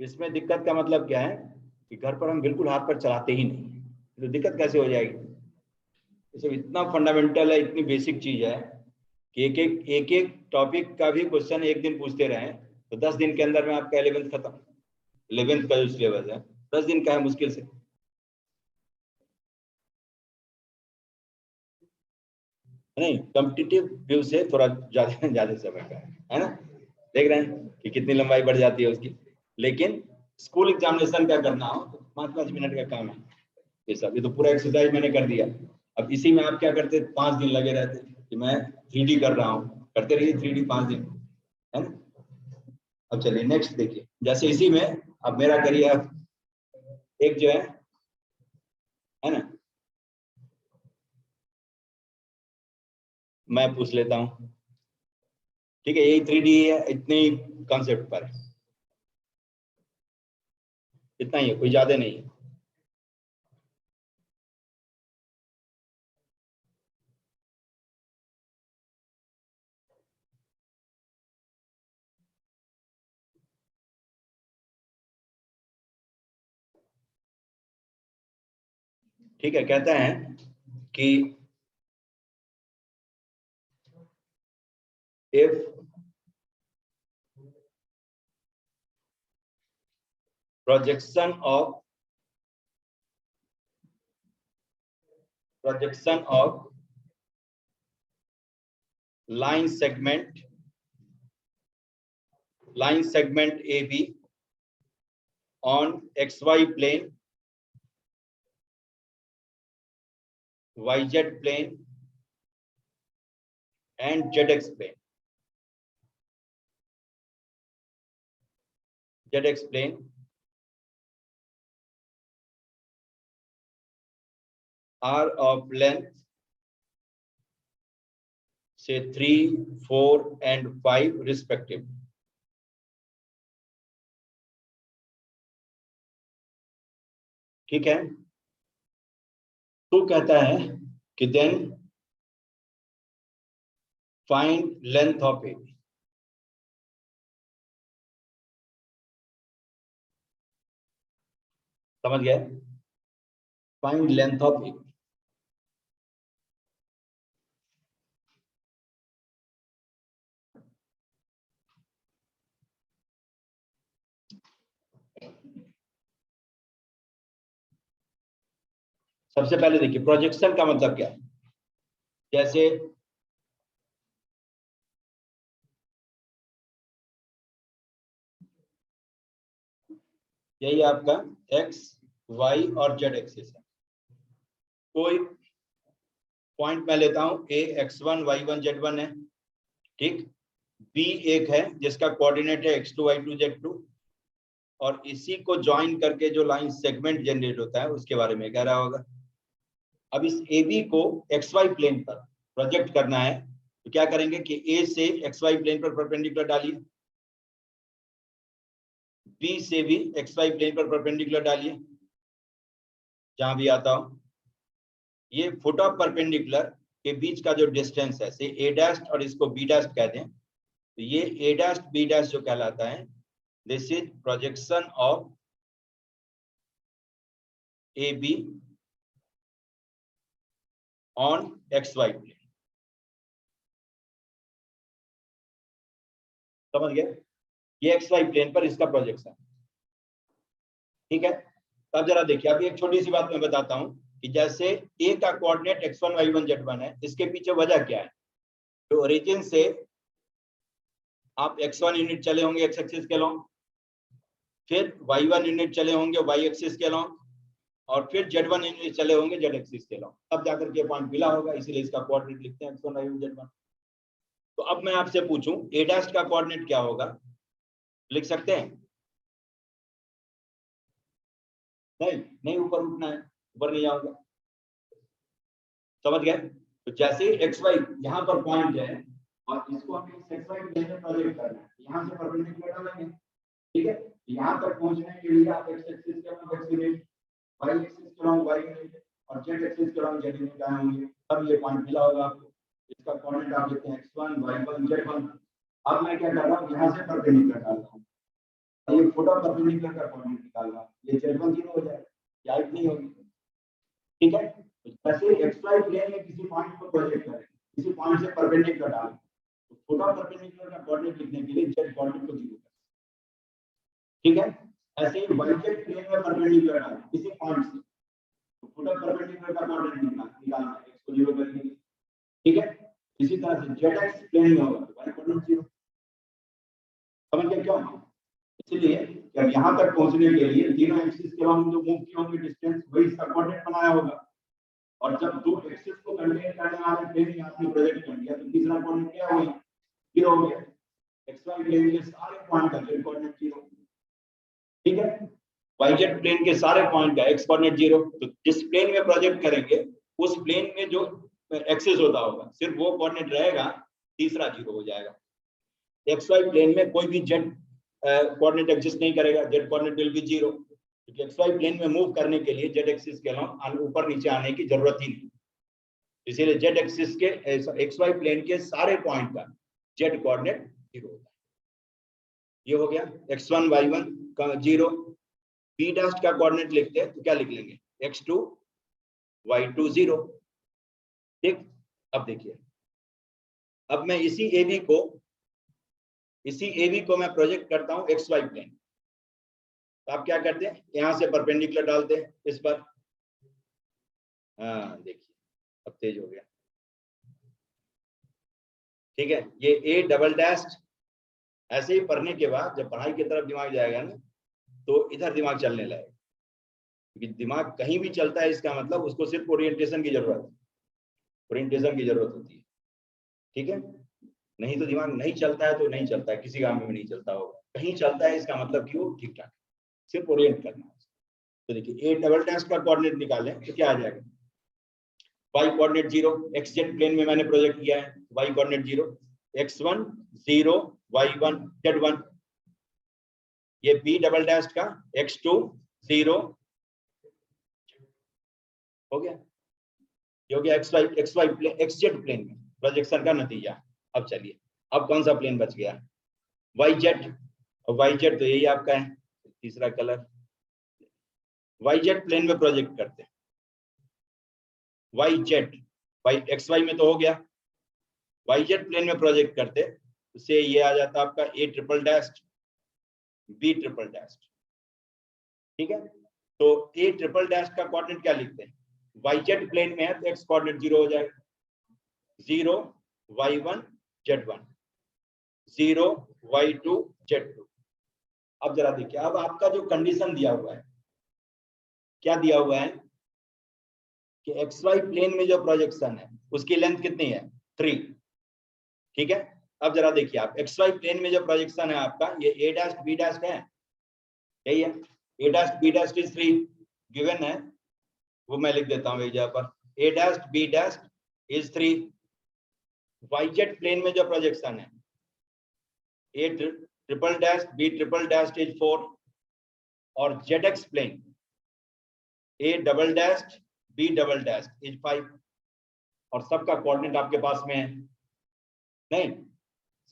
इसमें दिक्कत का मतलब क्या है कि घर पर हम बिल्कुल हाथ पर चलाते ही नहीं, तो दिक्कत कैसे हो जाएगी। ये सब इतना फंडामेंटल है, इतनी बेसिक चीज है कि एक एक टॉपिक का भी क्वेश्चन एक दिन पूछते रहे तो 10 दिन के अंदर में आपका 11th खत्म। 11th का जो सिलेबस है 10 दिन का है मुश्किल से, नहीं कॉम्पिटिटिव व्यू से थोड़ा ज्यादा ज्यादा समय का है ना। देख रहे हैं कि कितनी लंबाई बढ़ जाती है उसकी। लेकिन स्कूल एग्जामिनेशन का करना हो तो 5-5 मिनट का काम है ये सब। ये तो पूरा एक्सरसाइज मैंने कर दिया। अब इसी में आप क्या करते, 5 दिन लगे रहते कि मैं 3D कर रहा हूँ, करते रहिए 3D 5 दिन, है ना। अब चलिए नेक्स्ट देखिए, जैसे इसी में अब मेरा करिए एक जो है ना, मैं पूछ लेता हूँ, ठीक है। यही 3D है, इतने कॉन्सेप्ट पर है, इतना ही है, कोई ज्यादा नहीं है। ठीक है, कहते हैं कि if projection of line segment AB on XY plane, YZ plane and ZX plane are of length say 3, 4 and 5 respectively. ठीक है, तो कहता है कि then find length of AB. समझ गए, find length of AB. सबसे पहले देखिए प्रोजेक्शन का मतलब क्या है। जैसे यही आपका x, y और z एक्सिस है। कोई पॉइंट मैं लेता हूं a x1 y1 z1 है, ठीक। b एक है जिसका कोऑर्डिनेट है x2 y2 z2, और इसी को ज्वाइन करके जो लाइन सेगमेंट जनरेट होता है उसके बारे में कह रहा होगा। अब इस AB को XY प्लेन पर प्रोजेक्ट करना है तो क्या करेंगे कि A से XY प्लेन पर परपेंडिकुलर डालिए, B से भी XY प्लेन पर परपेंडिकुलर डालिए जहां भी आता हो। ये फुट ऑफ परपेंडिकुलर के बीच का जो डिस्टेंस है से A डैश और इसको B डैश कहते हैं, तो ये A डैश B डैश जो कहलाता है, this is projection of AB on XY plane. समझ गए, ये XY प्लेन पर इसका प्रोजेक्शन, ठीक है। तो अब जरा देखिए, अभी एक छोटी सी बात मैं बताता हूं कि जैसे A का कोऑर्डिनेट x1 y1 z1 है, इसके पीछे वजह क्या है। तो ओरिजिन से आप x1 यूनिट चले होंगे x एक्सिस के लॉन्ग, फिर y1 यूनिट चले होंगे y एक्सिस के लॉन्ग, और फिर z1 यूनिट चले होंगे z एक्सिस के लॉन्ग, तब जाकर के पॉइंट मिला होगा, इसीलिए इसका कोऑर्डिनेट लिखते हैं x1 y1 z1। तो अब मैं आपसे पूछूं A डैश का कोऑर्डिनेट क्या होगा, लिख सकते हैं। नहीं ऊपर उठना है, ऊपर नहीं जाऊंगा। समझ गए, तो जैसे एक्स वाई यहाँ पर पॉइंट है और इसको हमें एक्स वाई प्लेन में प्रोजेक्ट करना है, यहाँ से परपेंडिकुलर डालेंगे, ठीक है। यहाँ तक पहुंचने के लिए आप एक्स एक्सिस के along X unit, Y axis के लॉन्ग वाई यूनिट और जेड एक्सिस के लॉन्ग जेड यूनिट आए होंगे, तब ये पॉइंट मिला होगा आपको। इसका कोऑर्डिनेट आप लेते हैं x1 y1 z1। अब मैं क्या कर रहा हूँ, यहाँ से परपेंडिकुलर डाल रहा हूँ, ये फोटो परपेंडिकुलर का कोऑर्डिनेट निकालना, ये z1 0 हो जाएगा, ये हाइट नहीं होगी। ठीक है, जैसे xy प्लेन में किसी पॉइंट को प्रोजेक्ट करें, किसी पॉइंट से परपेंडिकुलर डालें, तो फोटो परपेंडिकुलर का कोऑर्डिनेट लिखने के लिए z कोऑर्डिनेट को 0 करें। ठीक है, ऐसे ही yz प्लेन में परपेंडिकुलर डालें किसी पॉइंट से, तो फोटो परपेंडिकुलर का कोऑर्डिनेट निकालना है, x को 0 करेंगे। ठीक है, इसी तरह से zx प्लेन में होगा तो y कोऑर्डिनेट 0। समझ गए क्यों? इसलिए जब यहाँ तक पहुंचने के लिए तीनों एक्सिस के हम जो मूव किए होंगे डिस्टेंस, वही इसका कोऑर्डिनेट बनाया होगा। और जब दो एक्सिस को कंटेन करने वाले प्लेन यहाँ पे प्रोजेक्ट कर दिया, तो तीसरा कोऑर्डिनेट क्या हो गया? 0 हो गया। xy प्लेन के सारे पॉइंट का z कोऑर्डिनेट 0। ठीक है, yz प्लेन के सारे पॉइंट का x कोऑर्डिनेट 0। तो जिस प्लेन में प्रोजेक्ट करेंगे उस प्लेन में जो एक्सिस होता होगा सिर्फ वो कोऑर्डिनेट रहेगा, तीसरा 0 हो जाएगा। xy प्लेन में कोई भी z कोऑर्डिनेट एग्जिस्ट नहीं करेगा, z कोऑर्डिनेट विल बी 0, क्योंकि xy प्लेन में मूव करने के लिए z एक्सिस के अलावा ऊपर नीचे आने की जरूरत ही नहीं। इसीलिए z एक्सिस के xy प्लेन के सारे पॉइंट का z कोऑर्डिनेट 0 होता है। ये हो गया x1 y1 का 0। b डैश का कोऑर्डिनेट लिखते हैं तो क्या लिख लेंगे? x2 y2 0। ठीक, अब देखिए, अब मैं इसी AB को मैं प्रोजेक्ट करता हूं xy प्लेन। तो आप क्या करते हैं, यहां से परपेंडिकुलर डालते हैं इस पर। हाँ देखिए, अब तेज हो गया। ठीक है, ये A डबल डैश। ऐसे ही पढ़ने के बाद जब पढ़ाई की तरफ दिमाग जाएगा ना, तो इधर दिमाग चलने लगेगा, क्योंकि दिमाग कहीं भी चलता है इसका मतलब उसको सिर्फ ओरिएंटेशन की जरूरत है, ओरिएंटेशन की जरूरत होती है। ठीक है, नहीं तो दिमाग नहीं चलता है तो नहीं चलता है, किसी काम में नहीं चलता होगा, कहीं चलता है इसका मतलब कि वो ठीक ठाक, सिर्फ ओरिएंट करना है। तो देखिए A डबल डैश का कोऑर्डिनेट निकालें तो क्या आ जाएगा? y कोऑर्डिनेट 0, xz प्लेन में मैंने प्रोजेक्ट किया है, y coordinate 0, x1 0 y1 z1। ये b डबल डैश का x2 0 हो गया। ये हो गया xy प्लेन, xz प्लेन में प्रोजेक्शन का नतीजा। अब चलिए, अब कौन सा प्लेन बच गया? yz। और yz तो यही आपका है, तीसरा कलर। yz प्लेन में प्रोजेक्ट करते हैं, yz xy में तो हो गया, yz प्लेन में प्रोजेक्ट करते उससे ये आ जाता आपका A triple dash B triple dash. ठीक है, तो A ट्रिपल डैश का कोऑर्डिनेट क्या लिखते हैं? yz प्लेन में है तो x कोऑर्डिनेट 0 हो जाएगा, 0 y1 z1 0 y2 z2। अब जरा देखिए, अब आपका जो कंडीशन दिया हुआ है, क्या दिया हुआ है कि xy प्लेन में जो प्रोजेक्शन है उसकी लेंथ कितनी है? 3। ठीक है, अब जरा देखिए आप, xy प्लेन में जो प्रोजेक्शन है आपका, ये A डैश B डैश है, यही है। A dash B dash is 3 given है, वो मैं लिख देता हूँ एक जगह पर, A dash B dash is 3। yz plane में जो प्रोजेक्शन है, A triple dash B triple dash is 4, और zx plane A double dash B double dash is 5। और सबका कोऑर्डिनेट आपके पास में है? नहीं,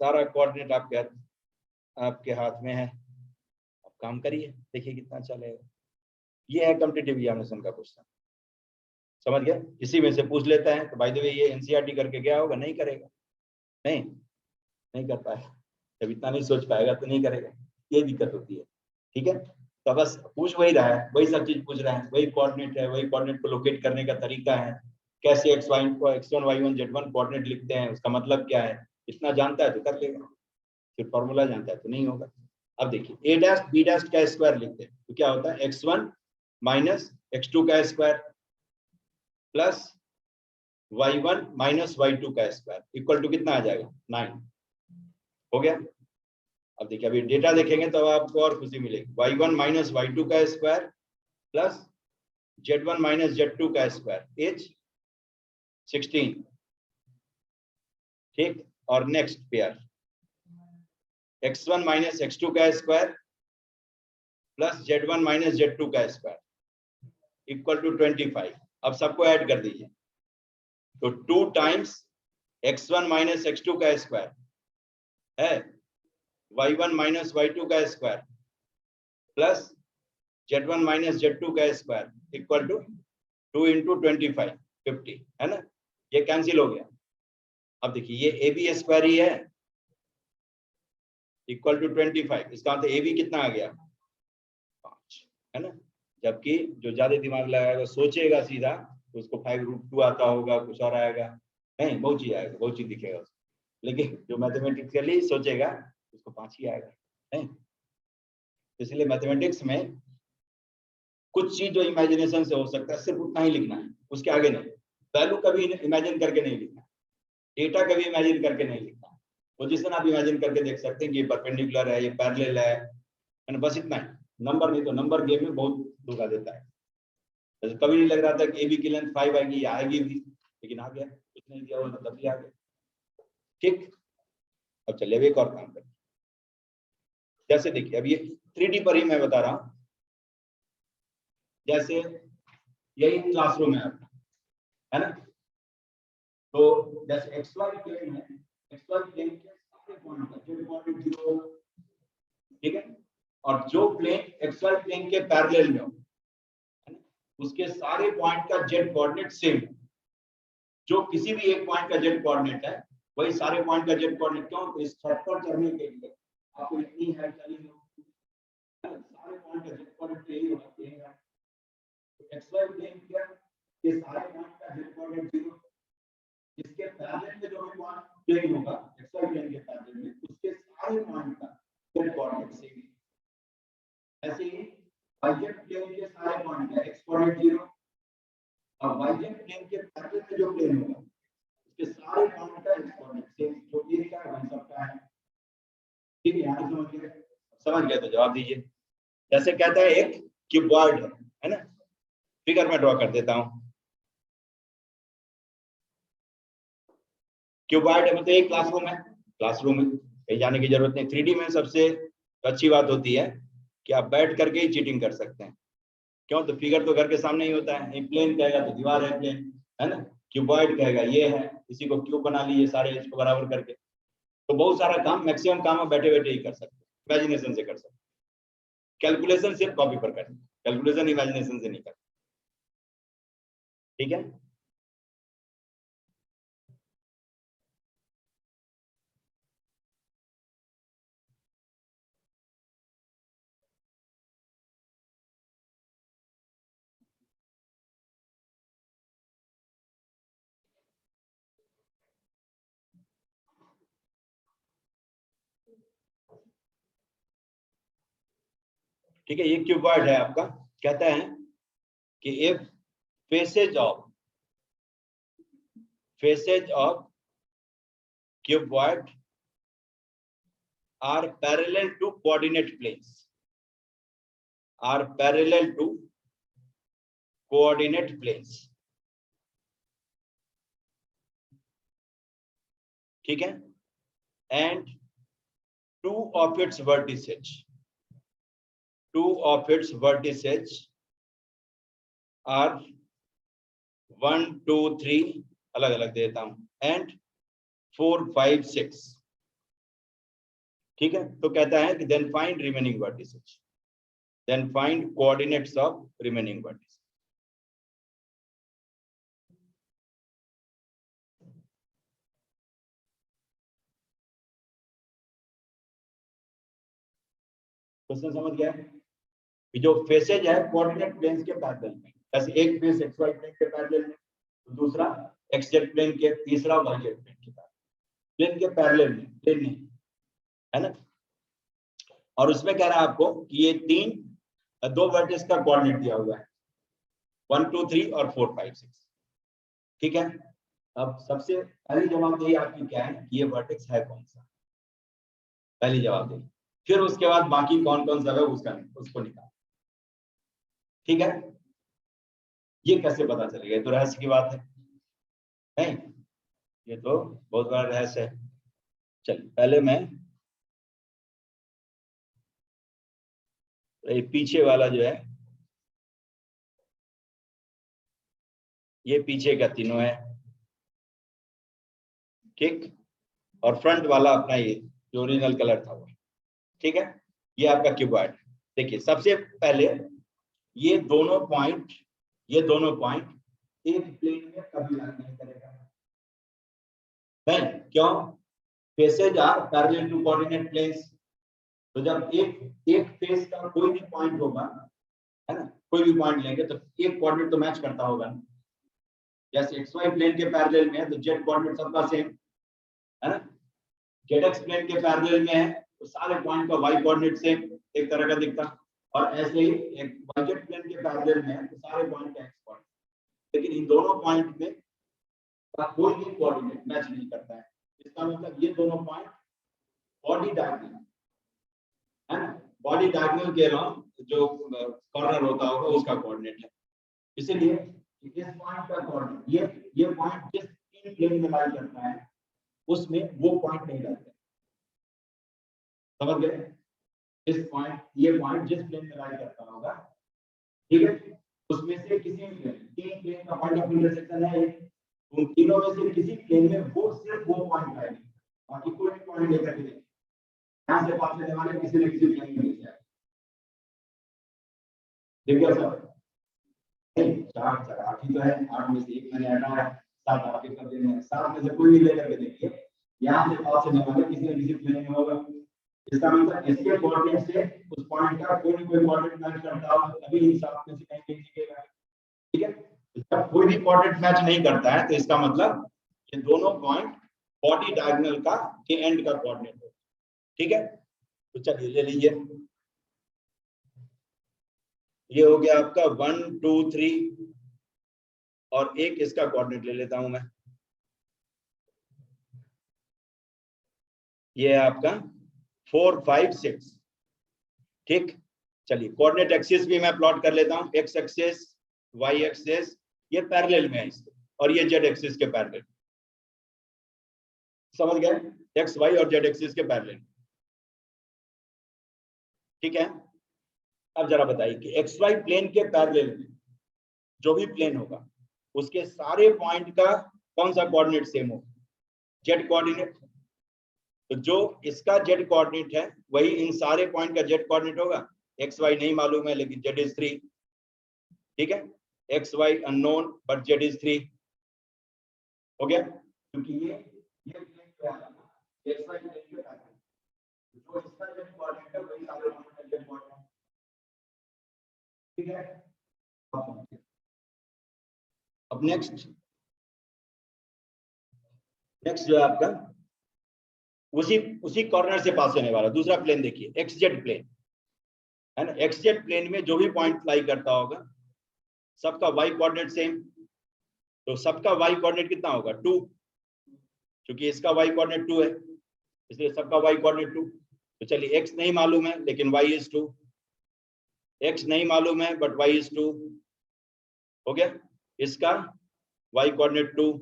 सारा कोऑर्डिनेट आपके हाथ में है। अब काम करिए, देखिए कितना चलेगा। ये है कॉम्पिटिटिव एग्जामिनेशन का क्वेश्चन, समझ गए? इसी में से पूछ लेता है तो बाय द वे ये एनसीईआरटी करके गया होगा, नहीं करेगा, नहीं कर पाएगा, जब इतना नहीं सोच पाएगा तो नहीं करेगा, ये दिक्कत होती है। ठीक है, तो बस पूछ वही रहा है, वही सब चीज पूछ रहा है, वही कोऑर्डिनेट है, वही कोऑर्डिनेट को लोकेट करने का तरीका है, कैसे x1 y1 z1 कोऑर्डिनेट लिखते हैं, उसका मतलब क्या है, इतना जानता है तो कर लेगा, फिर फॉर्मूला जानता है तो नहीं होगा। अब देखिए, A डैश B डैश का स्क्वायर लिखते हैं तो क्या होता है? x1 माइनस x2 का square plus y1 minus y2 का स्क्वायर इक्वल टू कितना आ जाएगा? 9। हो गया। अब देखिए, अभी डेटा देखेंगे तो आपको और खुशी मिलेगी। y1 माइनस y2 का square plus z1 minus z2 का स्क्वायर इज 16। ठीक, और next pair x1 minus x2 का square plus z1 minus z2 का स्क्वायर इक्वल टू 25। अब सबको ऐड कर दीजिए, तो 2 टाइम्स x1 माइनस x2 का स्क्वायर है y1 माइनस y2 का square plus Z1 minus Z2 का स्क्वायर इक्वल टू 2 इंटू 25 50 है ना, ये कैंसिल हो गया। अब देखिए ये ए बी स्क्वायर ही है इक्वल टू 25, इसका मतलब ए बी कितना आ गया 5 है ना। जबकि जो ज्यादा दिमाग लगाएगा सोचेगा सीधा तो उसको 5√2 आता होगा, कुछ और आएगा, नहीं बहुत चीज आएगा, बहुत चीज दिखेगा उसको। लेकिन जो मैथमेटिकली सोचेगा उसको 5 ही आएगा, नहीं। इसलिए मैथमेटिक्स में कुछ चीज जो इमेजिनेशन से हो सकता है सिर्फ उतना ही लिखना है, उसके आगे नहीं। वैल्यू कभी इमेजिन करके नहीं लिखना, डेटा कभी इमेजिन करके नहीं लिखना। पोजीशन आप इमेजिन करके देख सकते हैं कि ये परपेंडिकुलर है, ये पैरेलल है, बस इतना ही। नंबर नहीं तो नंबर गेम में बहुत धोखा देता है। जैसे कभी नहीं लग रहा था कि ए बी की लेंथ 5 आएगी, आएगी भी, लेकिन आ गया, इतने दिया हुआ तब भी आ गया। ठीक, अब चलिए अब एक और काम करें। जैसे देखिए अब ये 3D पर ही मैं बता रहा हूं। जैसे यही क्लासरूम है आपका, है ना। तो जैसे एक्स वाई प्लेन है, एक्स वाई प्लेन के सारे पॉइंट है जो पॉइंट 0, ठीक है। और जो प्लेन एक्स वाई प्लेन के पैरेलल में हो, उसके सारे पॉइंट का जेड कोऑर्डिनेट सेम है। जो किसी भी एक पॉइंट का जेड कोऑर्डिनेट है वही सारे पॉइंट का जेड कोऑर्डिनेट। क्यों? तो इस छत पर चढ़ने के लिए आपको इतनी हाइट चाहिए होगी, सारे पॉइंट का जेड कोऑर्डिनेट यही होगा। एक्स वाई प्लेन क्या, ये सारे पॉइंट का जेड कोऑर्डिनेट 0, इसके पैरेलल में जो भी पॉइंट प्लेन होगा एक्स वाई प्लेन के पैरेलल में, उसके सारे पॉइंट का जेड कोऑर्डिनेट सेम है। ऐसे ही वाईजेड प्लेन के सारे पॉइंट का एक्स कोऑर्डिनेट 0, और वाईजेड प्लेन के पैरेलल में जो प्लेन होगा उसके सारे पॉइंट का एक्स कोऑर्डिनेट सेम, जो ए का है वही सबका है। ठीक है, यहां समझ गए? समझ गए तो जवाब दीजिए। जैसे कहता है एक क्यूबॉइड है ना, फिगर में ड्रॉ कर देता हूं। क्यूबॉइड है मतलब एक क्लासरूम है, क्लासरूम में कहीं जाने की जरूरत नहीं। 3D में सबसे अच्छी बात होती है कि आप बैठ करके ही चीटिंग कर सकते हैं। क्यों? तो फिगर तो घर के सामने ही होता है। प्लेन कहेगा तो दीवार है प्लेन, है ना। क्यूबॉइड कहेगा ये है, इसी को क्यूब बना लीजिए सारे इसको बराबर करके। तो बहुत सारा काम, मैक्सिमम काम आप बैठे बैठे ही कर सकते हैं, इमेजिनेशन से कर सकते हैं। कैलकुलेशन सिर्फ कॉपी पर करनी, कैलकुलेशन इमेजिनेशन से नहीं करना। ठीक है, ठीक है। ये क्यूबॉइड है आपका। कहता है कि if faces of cuboid are parallel to coordinate planes, ठीक है। and two of its vertices are 1 2 3 अलग अलग देता हूं, and 4 5 6, ठीक है। तो कहता है कि then find remaining vertices, then find coordinates of remaining vertices। Question समझ गया? जो फेसेज है कोऑर्डिनेट प्लेन्स के पैरेलल में, जैसे एक फेस एक्स वाई प्लेन के पैरेलल में, तो दूसरा एक्स जेड प्लेन के, तीसरा वाई जेड प्लेन के प्लेन के पैरेलल में, प्लेन नहीं, है ना। और उसमें कह रहा है आपको कि ये दो वर्टेक्स का कोऑर्डिनेट दिया हुआ है 1 2 3 और 4 5 6, ठीक है। अब सबसे पहली जवाबदेही आपकी क्या है कि ये वर्टेक्स है कौन सा, पहली जवाबदेही। फिर उसके बाद बाकी कौन कौन सा है उसको निकाल, ठीक है। ये कैसे पता चलेगा? ये तो रहस्य की बात है, नहीं? ये तो बहुत बड़ा रहस्य है। चलिए पहले मैं ये पीछे वाला जो है, ये पीछे का तीनों है, ठीक। और फ्रंट वाला अपना ये जो ओरिजिनल कलर था वो, ठीक है। ये आपका क्यूबॉइड, देखिए सबसे पहले ये दोनों पॉइंट एक प्लेन में कभी लाई नहीं करेगा, नहीं क्यों? Faces are parallel to coordinate planes. तो जब एक फेस का कोई भी पॉइंट होगा, है ना, कोई भी पॉइंट लेंगे तो एक कोऑर्डिनेट तो मैच करता होगा ना। जैसे एक्स वाई प्लेन के पैरेलल में है तो जेड कोऑर्डिनेट सबका सेम है ना, जेड एक्स प्लेन के पैरेलल में है तो सारे पॉइंट का वाई कोऑर्डिनेट सेम एक तरह का दिखता, और ऐसे ही एक वाई जेड प्लेन के पैरेलल में है तो सारे पॉइंट का एक्स कोऑर्डिनेट। लेकिन इन दोनों पॉइंट में का कोई भी कोऑर्डिनेट मैच नहीं करता है। इसका मतलब ये दोनों पॉइंट बॉडी डायगोनल है ना, बॉडी डायगोनल के अलावा जो कॉर्नर होता होगा उसका कोऑर्डिनेट है। इसीलिए इस पॉइंट का कोऑर्डिनेट ये पॉइंट जिस तीन प्लेन में लाई करता है उसमें वो पॉइंट नहीं लगते, समझ गए? इस पॉइंट ये पॉइंट जिस प्लेन में लाई करता होगा, ठीक है, उसमें से किसी भी प्लेन, तीन प्लेन का पॉइंट ऑफ इंटरसेक्शन है, उन तीनों में से किसी प्लेन में वो सिर्फ वो पॉइंट आएगी, बाकी कोई भी पॉइंट लेकर के देखिए यहां से पास लेने वाले किसी न किसी प्लेन में मिल जाए। देखिए सर चार चार आठ ही तो है, 8 में से एक मैंने हटाया, 7 आपके कर देने हैं, 7 में से कोई भी लेकर के देखिए यहाँ से पास लेने वाले किसी न किसी प्लेन में होगा। इसका मतलब इसके कोऑर्डिनेट से उस पॉइंट का कोई न कोई कोऑर्डिनेट मैच करता होगा, तभी इन 7 में से कहीं कहीं दिखेगा, ठीक है। जब कोई भी कोऑर्डिनेट मैच नहीं करता है तो इसका मतलब ये दोनों पॉइंट बॉडी डायगोनल का के एंड का कोऑर्डिनेट होगा, ठीक है। तो चलिए ले लीजिए, ये हो गया आपका 1 2 3 और एक इसका कोऑर्डिनेट ले लेता हूं मैं, ये है आपका 4 5 6, ठीक। चलिए कोऑर्डिनेट एक्सिस भी मैं प्लॉट कर लेता हूं, एक्स एक्सिस वाई एक्सिस ये पैरेलल में है इसके, और ये जेड एक्सिस के पैरेलल, समझ गए? एक्स वाई और जेड एक्सिस के पैरेलल, ठीक है। अब जरा बताइए कि एक्स वाई प्लेन के पैरेलल में जो भी प्लेन होगा उसके सारे पॉइंट का कौन सा कोऑर्डिनेट सेम होगा? Z coordinate. तो जो इसका जेड कोऑर्डिनेट है वही इन सारे पॉइंट का जेड कोऑर्डिनेट होगा। एक्स वाई नहीं मालूम है लेकिन जेड इज 3, ठीक है। X Y unknown but Z is 3 हो गया, क्योंकि ये प्लेन क्या है, एक्स वाई प्लेन के पैरेलल, जो इसका जेड कोऑर्डिनेट है वही सारे पॉइंट का जेड कोऑर्डिनेट, ठीक है। अब नेक्स्ट जो है आपका उसी कॉर्नर से पास होने वाला दूसरा प्लेन, देखिए एक्स जेड प्लेन है ना, एक्स जेड प्लेन में जो भी पॉइंट लाई करता होगा सबका वाई कोऑर्डिनेट सेम, तो सबका वाई कोऑर्डिनेट कितना होगा 2, क्योंकि इसका वाई कोऑर्डिनेट 2 है इसलिए सबका वाई कोऑर्डिनेट 2। तो चलिए एक्स नहीं मालूम है लेकिन वाई इज 2, एक्स नहीं मालूम है बट वाई इज 2 हो गया, इसका वाई कोऑर्डिनेट 2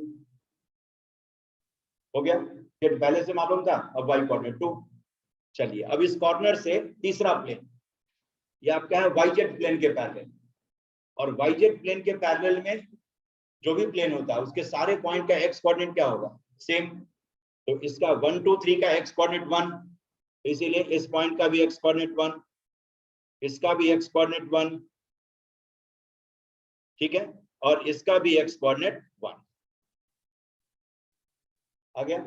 हो गया, जेड पहले से मालूम था अब वाई कोऑर्डिनेट 2। चलिए अब इस कॉर्नर से तीसरा प्लेन ये आपका है वाई जेड प्लेन के पैरेलल, और वाई जेड प्लेन के पैरेलल में जो भी प्लेन होता है उसके सारे पॉइंट का एक्स कोऑर्डिनेट क्या होगा सेम, तो इसका 1 2 3 का एक्स कोऑर्डिनेट 1, इसीलिए इस पॉइंट का भी एक्स कोऑर्डिनेट 1, इसका भी एक्स कोऑर्डिनेट 1, ठीक है, और इसका भी एक्स कोऑर्डिनेट 1 आ गया।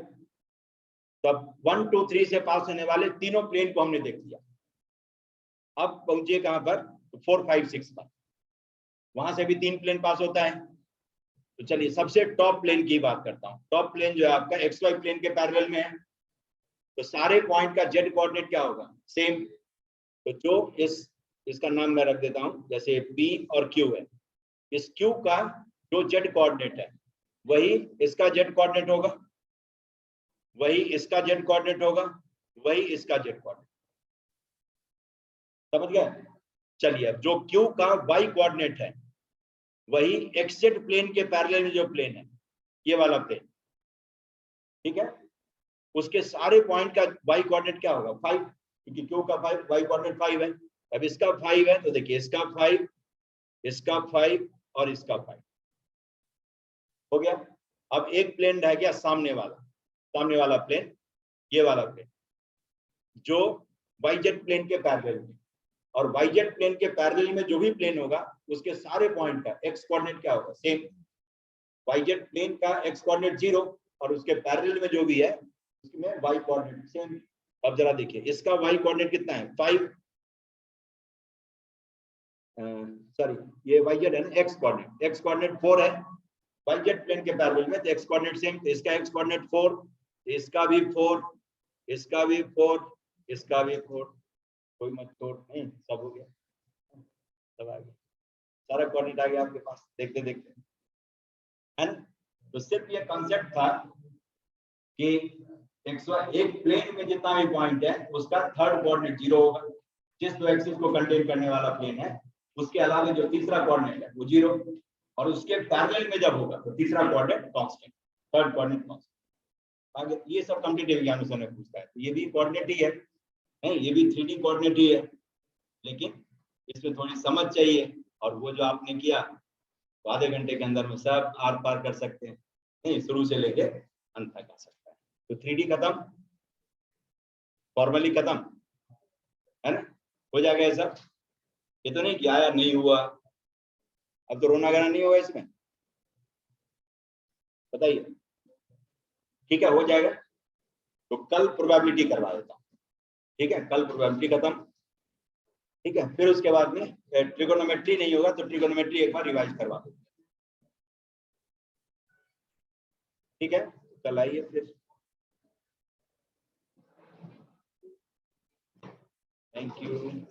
तब 1 2 3 से पास होने वाले तीनों प्लेन को हमने देख लिया। अब पहुंचे कहां पर 4 5 6 पर, वहां से भी 3 प्लेन पास होता है। तो चलिए सबसे टॉप प्लेन की बात करता हूं। टॉप प्लेन जो है आपका एक्स वाई प्लेन के पैरेलल में है, तो सारे पॉइंट का जेड कोऑर्डिनेट क्या होगा सेम। तो जो इसका नाम मैं रख देता हूं, जैसे P और Q है, इस Q का जो जेड कोऑर्डिनेट है वही इसका जेड कोऑर्डिनेट होगा, वही इसका जेड कोऑर्डिनेट होगा, वही इसका जेड कोऑर्डिनेट, समझ गए? चलिए अब जो Q का वाई कोऑर्डिनेट है वही एक्स जेड प्लेन के पैरेलल में जो प्लेन है ये वाला प्लेन, ठीक है, उसके सारे पॉइंट का वाई कोऑर्डिनेट क्या होगा 5, क्योंकि Q का वाई कोऑर्डिनेट 5 है। अब इसका 5 है तो देखिए इसका 5, इसका 5 और इसका 5 हो गया। अब एक प्लेन रह गया सामने वाला प्लेन, ये वाला प्लेन जो वाई जेड प्लेन के पैरेलल में, और YZ प्लेन के पैरेलल में जो भी प्लेन होगा उसके सारे पॉइंट का x कोऑर्डिनेट क्या होगा, सेम। YZ प्लेन का x कोऑर्डिनेट 0 और उसके पैरेलल में जो भी है उसमें y कोऑर्डिनेट सेम। अब जरा देखिए इसका y कोऑर्डिनेट कितना है, 5, सॉरी ये YZ है ना, x कोऑर्डिनेट 4 है। YZ प्लेन के पैरेलल में तो x कोऑर्डिनेट सेम, तो इसका x कोऑर्डिनेट 4, इसका भी 4, इसका भी 4, इसका भी 4, कोई मत तोड़ नहीं, सब हो गया, सब आ गया, सारा कोऑर्डिनेट आ गया आपके पास देखते देखते, है ना। तो सिर्फ ये कांसेप्ट था कि एक प्लेन में जितना भी पॉइंट है उसका थर्ड कोऑर्डिनेट 0 होगा, जिस दो एक्सिस को कंटेन करने वाला प्लेन है उसके अलावा जो तीसरा कोऑर्डिनेट है वो 0, और उसके पैरेलल में जब होगा तो तीसरा coordinate constant, third coordinate constant. आगे ये सब कॉम्पिटिटिव एग्जामिनेशन में पूछता है, तो ये भी कोऑर्डिनेट ही है, नहीं ये भी 3D कोऑर्डिनेट ही है, लेकिन इसमें थोड़ी समझ चाहिए। और वो जो आपने किया तो आधे घंटे के अंदर में सब आर पार कर सकते हैं, नहीं शुरू से लेके अंत तक आ सकता है। तो 3D खत्म, फॉर्मली खत्म, है ना, हो जाएगा ये सब। ये तो नहीं कि आया नहीं हुआ, अब तो रोना गाना नहीं होगा इसमें, बताइए, ठीक है हो जाएगा। तो कल प्रोबेबिलिटी करवा देता हूँ, ठीक है, कल प्रोबेबिलिटी खत्म, ठीक है। फिर उसके बाद में ट्रिगोनोमेट्री नहीं होगा तो ट्रिगोनोमेट्री एक बार रिवाइज करवा दो, ठीक है। कल आइए फिर, थैंक यू।